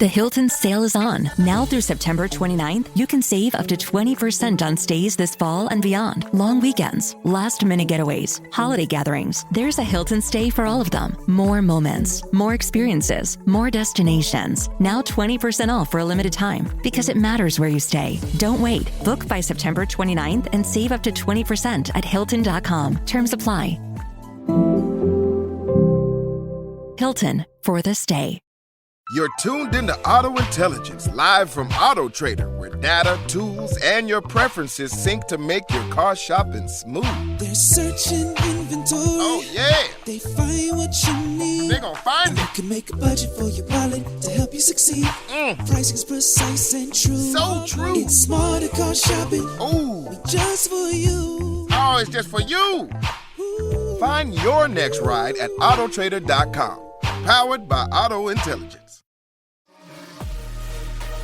The Hilton sale is on. Now through September 29th, you can save up to 20% on stays this fall and beyond. Long weekends, last-minute getaways, holiday gatherings. There's a Hilton stay for all of them. More moments, more experiences, more destinations. Now 20% off for a limited time because it matters where you stay. Don't wait. Book by September 29th and save up to 20% at Hilton.com. Terms apply. Hilton for the stay. You're tuned into Auto Intelligence, live from Auto Trader, where data, tools, and your preferences sync to make your car shopping smooth. They're searching inventory. Oh, yeah. They find what you need. They're gonna find it. You can make a budget for your wallet to help you succeed. Pricing's precise and true. So true. It's smarter car shopping. Ooh. Just for you. Oh, it's just for you. Ooh. Find your next ride at autotrader.com. Powered by Auto Intelligence.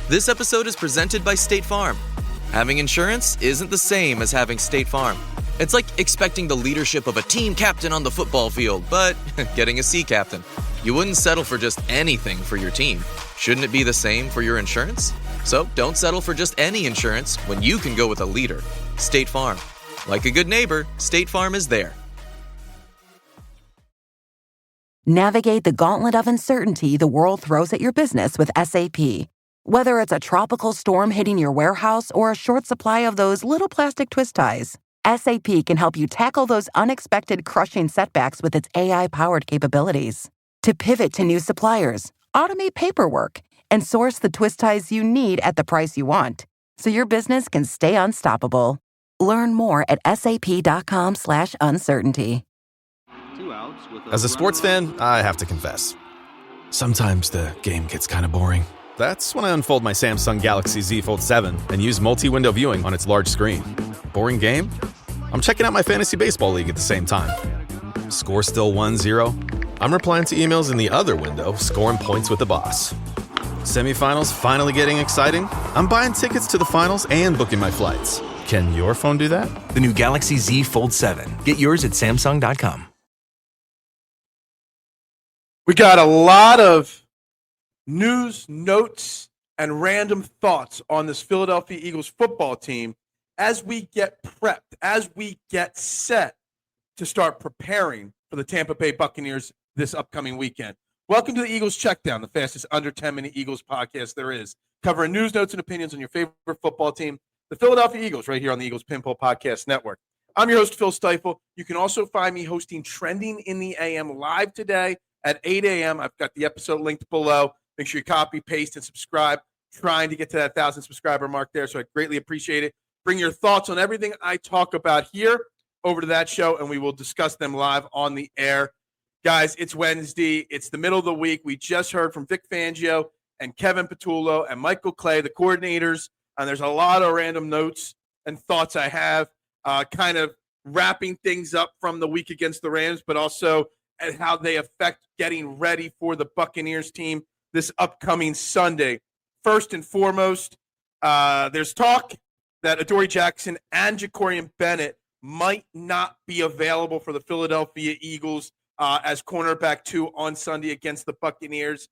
This episode is presented by State Farm. Having insurance isn't the same as having State Farm. It's like expecting the leadership of a team captain on the football field, but getting a sea captain. You wouldn't settle for just anything for your team. Shouldn't it be the same for your insurance? So don't settle for just any insurance when you can go with a leader. State Farm. Like a good neighbor, State Farm is there. Navigate the gauntlet of uncertainty the world throws at your business with SAP. Whether it's a tropical storm hitting your warehouse or a short supply of those little plastic twist ties, SAP can help you tackle those unexpected crushing setbacks with its AI-powered capabilities. To pivot to new suppliers, automate paperwork, and source the twist ties you need at the price you want, so your business can stay unstoppable. Learn more at sap.com/uncertainty. As a sports fan, I have to confess. Sometimes the game gets kind of boring. That's when I unfold my Samsung Galaxy Z Fold 7 and use multi-window viewing on its large screen. Boring game? I'm checking out my fantasy baseball league at the same time. Score still 1-0? I'm replying to emails in the other window, scoring points with the boss. Semifinals finally getting exciting? I'm buying tickets to the finals and booking my flights. Can your phone do that? The new Galaxy Z Fold 7. Get yours at Samsung.com. We got a lot of news, notes, and random thoughts on this Philadelphia Eagles football team as we get prepped, as we get set to start preparing for the Tampa Bay Buccaneers this upcoming weekend. Welcome to the Eagles Checkdown, the fastest under 10-minute Eagles podcast there is, covering news, notes, and opinions on your favorite football team, the Philadelphia Eagles, right here on the Eagles Pinball Podcast Network. I'm your host, Phil Stiefel. You can also find me hosting Trending in the AM live today at 8 a.m. I've got the episode linked below. Make sure you copy, paste, and subscribe. Trying to get to that 1,000 subscriber mark there, so I greatly appreciate it. Bring your thoughts on everything I talk about here over to that show, and we will discuss them live on the air. Guys, it's Wednesday. It's the middle of the week. We just heard from Vic Fangio and Kevin Patullo and Michael Clay, the coordinators, and there's a lot of random notes and thoughts I have, kind of wrapping things up from the week against the Rams, but also at how they affect getting ready for the Buccaneers team this upcoming Sunday. First and foremost, there's talk that Adoree Jackson and Jacorian Bennett might not be available for the Philadelphia Eagles as cornerback 2 on Sunday against the Buccaneers.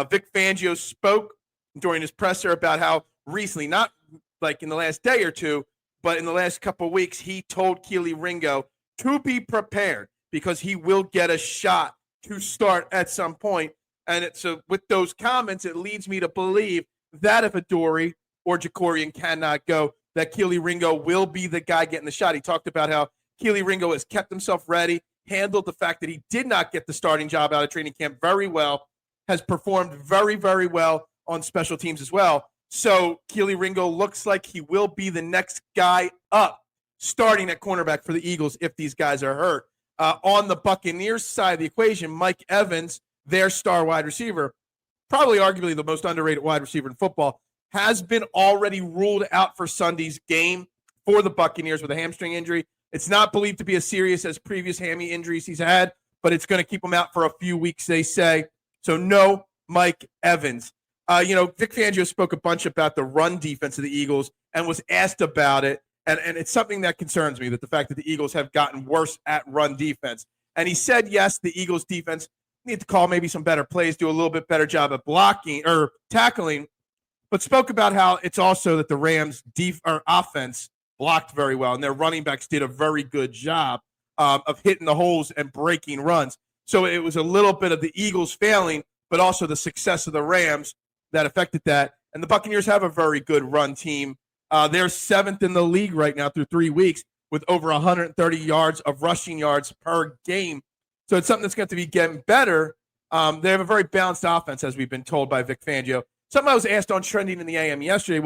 Vic Fangio spoke during his presser about how recently, not like in the last day or two, but in the last couple of weeks, he told Keely Ringo to be prepared because he will get a shot to start at some point. And so with those comments, it leads me to believe that if Adoree or Jacorian cannot go, that Keely Ringo will be the guy getting the shot. He talked about how Keely Ringo has kept himself ready, handled the fact that he did not get the starting job out of training camp very well, has performed very, very well on special teams as well. So Keely Ringo looks like he will be the next guy up starting at cornerback for the Eagles if these guys are hurt. On the Buccaneers side of the equation, Mike Evans, their star wide receiver, probably arguably the most underrated wide receiver in football, has been already ruled out for Sunday's game for the Buccaneers with a hamstring injury. It's not believed to be as serious as previous hammy injuries he's had, but it's going to keep him out for a few weeks, they say. So no Mike Evans. Vic Fangio spoke a bunch about the run defense of the Eagles and was asked about it. And it's something that concerns me, that the fact that the Eagles have gotten worse at run defense. And he said, yes, the Eagles defense need to call maybe some better plays, do a little bit better job at blocking or tackling, but spoke about how it's also that the Rams' offense blocked very well, and their running backs did a very good job of hitting the holes and breaking runs. So it was a little bit of the Eagles failing, but also the success of the Rams that affected that. And the Buccaneers have a very good run team. They're 7th in the league right now through 3 weeks with over 130 yards of rushing yards per game. So it's something that's going to be getting better. They have a very balanced offense, as we've been told by Vic Fangio. Something I was asked on Trending in the AM yesterday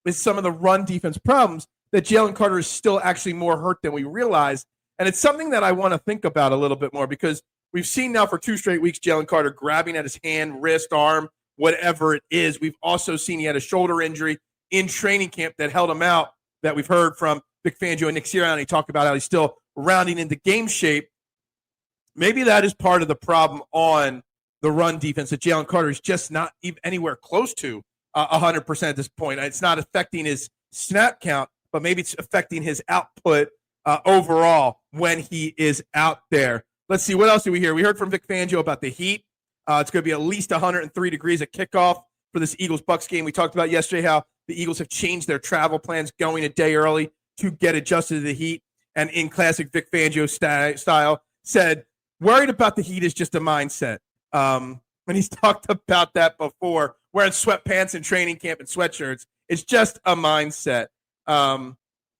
is some of the run defense problems that Jalen Carter is still actually more hurt than we realized. And it's something that I want to think about a little bit more because we've seen now for 2 straight weeks Jalen Carter grabbing at his hand, wrist, arm, whatever it is. We've also seen he had a shoulder injury in training camp that held him out that we've heard from Vic Fangio and Nick Sirianni talk about how he's still rounding into game shape. Maybe that is part of the problem on the run defense, that Jalen Carter is just not even anywhere close to 100% at this point. It's not affecting his snap count, but maybe it's affecting his output overall when he is out there. Let's see, what else do we hear? We heard from Vic Fangio about the heat. It's going to be at least 103 degrees at kickoff for this Eagles-Bucs game. We talked about yesterday how the Eagles have changed their travel plans going a day early to get adjusted to the heat. And in classic Vic Fangio style, said, worried about the heat is just a mindset. And he's talked about that before, wearing sweatpants in training camp and sweatshirts. It's just a mindset.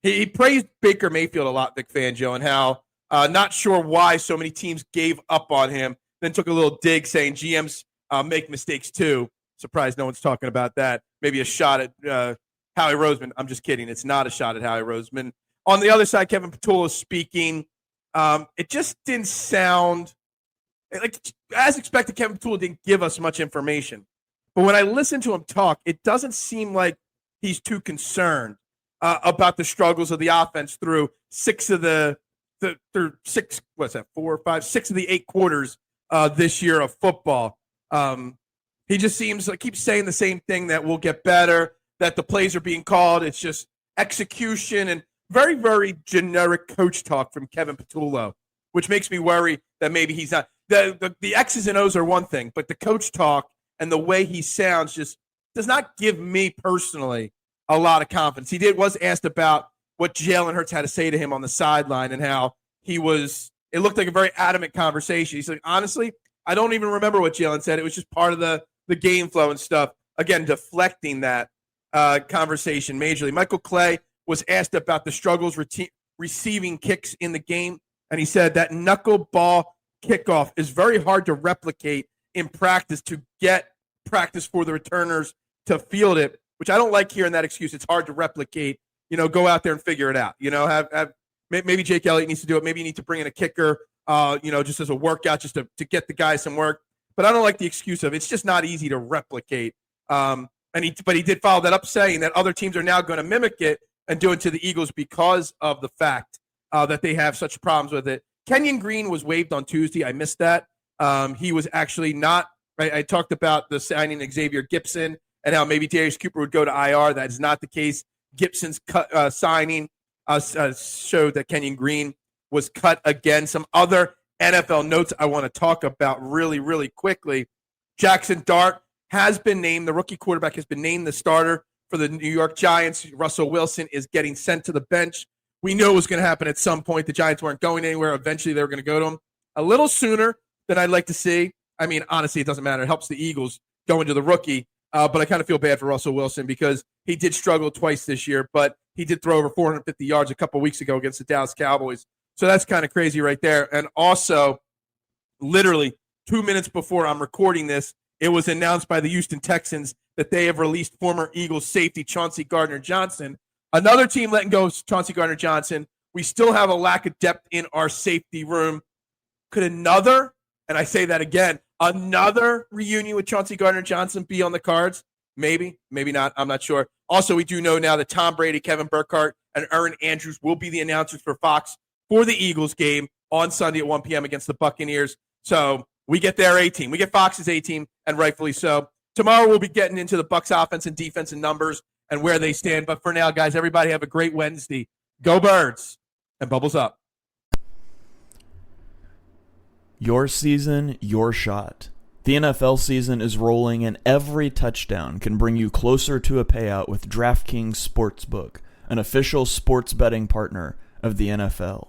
He praised Baker Mayfield a lot, Vic Fangio, and how not sure why so many teams gave up on him, then took a little dig saying GMs make mistakes too. Surprised no one's talking about that. Maybe a shot at Howie Roseman. I'm just kidding. It's not a shot at Howie Roseman. On the other side, Kevin Patullo speaking. It just didn't sound like, as expected, Kevin Patullo didn't give us much information. But when I listen to him talk, it doesn't seem like he's too concerned about the struggles of the offense through six of the 8 quarters this year of football. He just seems like keeps saying the same thing, that we'll get better, that the plays are being called. It's just execution and very, very generic coach talk from Kevin Patullo, which makes me worry that maybe he's not. The X's and O's are one thing, but the coach talk and the way he sounds just does not give me personally a lot of confidence. He was asked about what Jalen Hurts had to say to him on the sideline and how it looked like a very adamant conversation. He's like, honestly, I don't even remember what Jalen said. It was just part of the game flow and stuff. Again, deflecting that conversation majorly. Michael Clay was asked about the struggles receiving kicks in the game, and he said that knuckleball kickoff is very hard to replicate in practice, to get practice for the returners to field it, which I don't like hearing that excuse. It's hard to replicate. Go out there and figure it out. Have maybe Jake Elliott needs to do it. Maybe you need to bring in a kicker, just as a workout, just to get the guys some work. But I don't like the excuse of it's just not easy to replicate. But he did follow that up saying that other teams are now going to mimic it and do it to the Eagles because of the fact that they have such problems with it. Kenyon Green was waived on Tuesday. I missed that. He was actually not. Right, I talked about the signing of Xavier Gipson and how maybe Darius Cooper would go to IR. That is not the case. Gibson's signing showed that Kenyon Green was cut again. Some other NFL notes I want to talk about really, really quickly. Jackson Dart has been named, the rookie quarterback has been named the starter for the New York Giants. Russell Wilson is getting sent to the bench. We knew it was going to happen at some point. The Giants weren't going anywhere. Eventually, they were going to go to him a little sooner than I'd like to see. I mean, honestly, it doesn't matter. It helps the Eagles go into the rookie. But I kind of feel bad for Russell Wilson because he did struggle twice this year, but he did throw over 450 yards a couple weeks ago against the Dallas Cowboys. So that's kind of crazy right there. And also, literally 2 minutes before I'm recording this, it was announced by the Houston Texans that they have released former Eagles safety Chauncey Gardner-Johnson. Another team letting go Chauncey Gardner-Johnson. We still have a lack of depth in our safety room. Could another, and I say that again, another reunion with Chauncey Gardner-Johnson be on the cards? Maybe, maybe not. I'm not sure. Also, we do know now that Tom Brady, Kevin Burkhardt, and Erin Andrews will be the announcers for Fox for the Eagles game on Sunday at 1 p.m. against the Buccaneers. So we get their A-team. We get Fox's A-team, and rightfully so. Tomorrow we'll be getting into the Bucs offense and defense and numbers and where they stand. But for now, guys, everybody have a great Wednesday. Go Birds, and bubbles up. Your season, your shot. The NFL season is rolling, and every touchdown can bring you closer to a payout with DraftKings Sportsbook, an official sports betting partner of the NFL.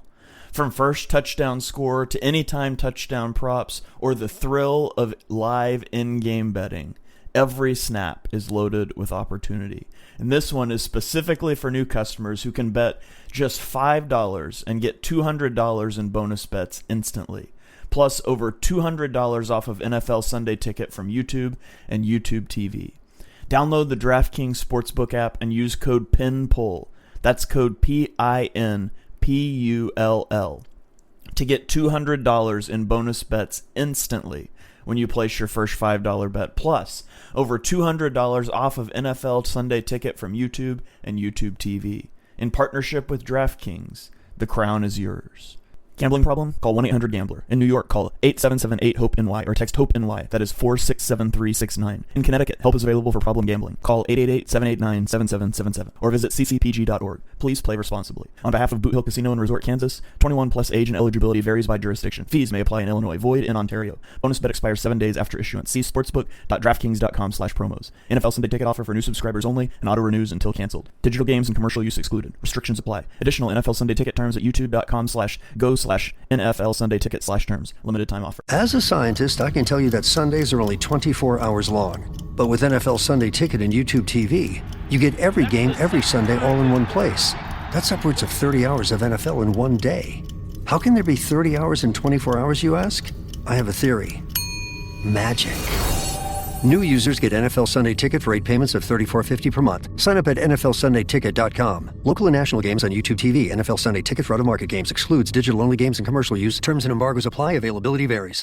From first touchdown score to anytime touchdown props or the thrill of live in-game betting, every snap is loaded with opportunity. And this one is specifically for new customers who can bet just $5 and get $200 in bonus bets instantly. Plus over $200 off of NFL Sunday Ticket from YouTube and YouTube TV. Download the DraftKings Sportsbook app and use code PINPULL. That's code PINPULL to get $200 in bonus bets instantly when you place your first $5 bet. Plus, over $200 off of NFL Sunday Ticket from YouTube and YouTube TV. In partnership with DraftKings, the crown is yours. Gambling problem? Call 1-800-GAMBLER. In New York, call 877-8-HOPE-NY or text HOPE-NY. That is 467-369. In Connecticut, help is available for problem gambling. Call 888-789-7777 or visit ccpg.org. Please play responsibly. On behalf of Boot Hill Casino and Resort, Kansas, 21 plus age and eligibility varies by jurisdiction. Fees may apply in Illinois. Void in Ontario. Bonus bet expires 7 days after issuance. See sportsbook.draftkings.com/promos. NFL Sunday Ticket offer for new subscribers only and auto renews until canceled. Digital games and commercial use excluded. Restrictions apply. Additional NFL Sunday Ticket terms at youtube.com/go/NFL Sunday Ticket/terms. Limited time offer. As a scientist, I can tell you that Sundays are only 24 hours long. But with NFL Sunday Ticket and YouTube TV, you get every game every Sunday all in one place. That's upwards of 30 hours of NFL in one day. How can there be 30 hours in 24 hours, you ask? I have a theory. Magic. New users get NFL Sunday Ticket for 8 payments of $34.50 per month. Sign up at NFLSundayTicket.com. Local and national games on YouTube TV. NFL Sunday Ticket for out-of-market games excludes digital-only games and commercial use. Terms and embargoes apply. Availability varies.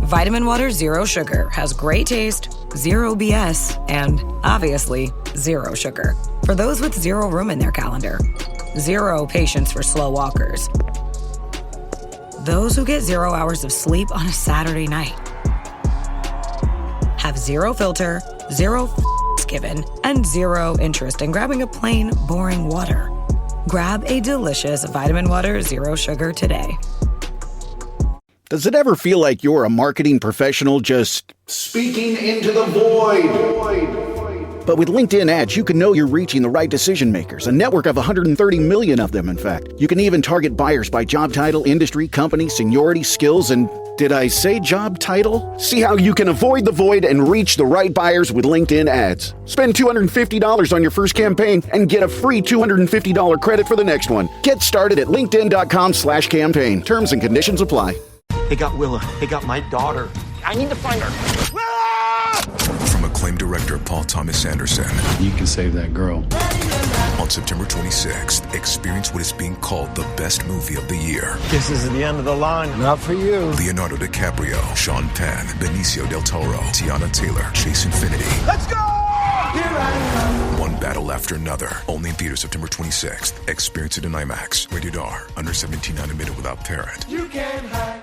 Vitamin Water Zero Sugar has great taste, zero BS, and obviously zero sugar. For those with zero room in their calendar. Zero patience for slow walkers. Those who get 0 hours of sleep on a Saturday night. Have zero filter, zero given, and zero interest in grabbing a plain, boring water. Grab a delicious Vitamin Water Zero Sugar today. Does it ever feel like you're a marketing professional just speaking into the void? But with LinkedIn ads, you can know you're reaching the right decision makers, a network of 130 million of them, in fact. You can even target buyers by job title, industry, company, seniority, skills, and did I say job title? See how you can avoid the void and reach the right buyers with LinkedIn ads. Spend $250 on your first campaign and get a free $250 credit for the next one. Get started at linkedin.com/campaign. Terms and conditions apply. They got Willa. They got my daughter. I need to find her. From acclaimed director Paul Thomas Anderson. You can save that girl. On September 26th, experience what is being called the best movie of the year. This is the end of the line. Not for you. Leonardo DiCaprio, Sean Penn, Benicio del Toro, Tiana Taylor, Chase Infinity. Let's go! One battle after another. Only in theaters September 26th. Experience it in IMAX. Rated R. Under 17, not admitted without parent. You can hide.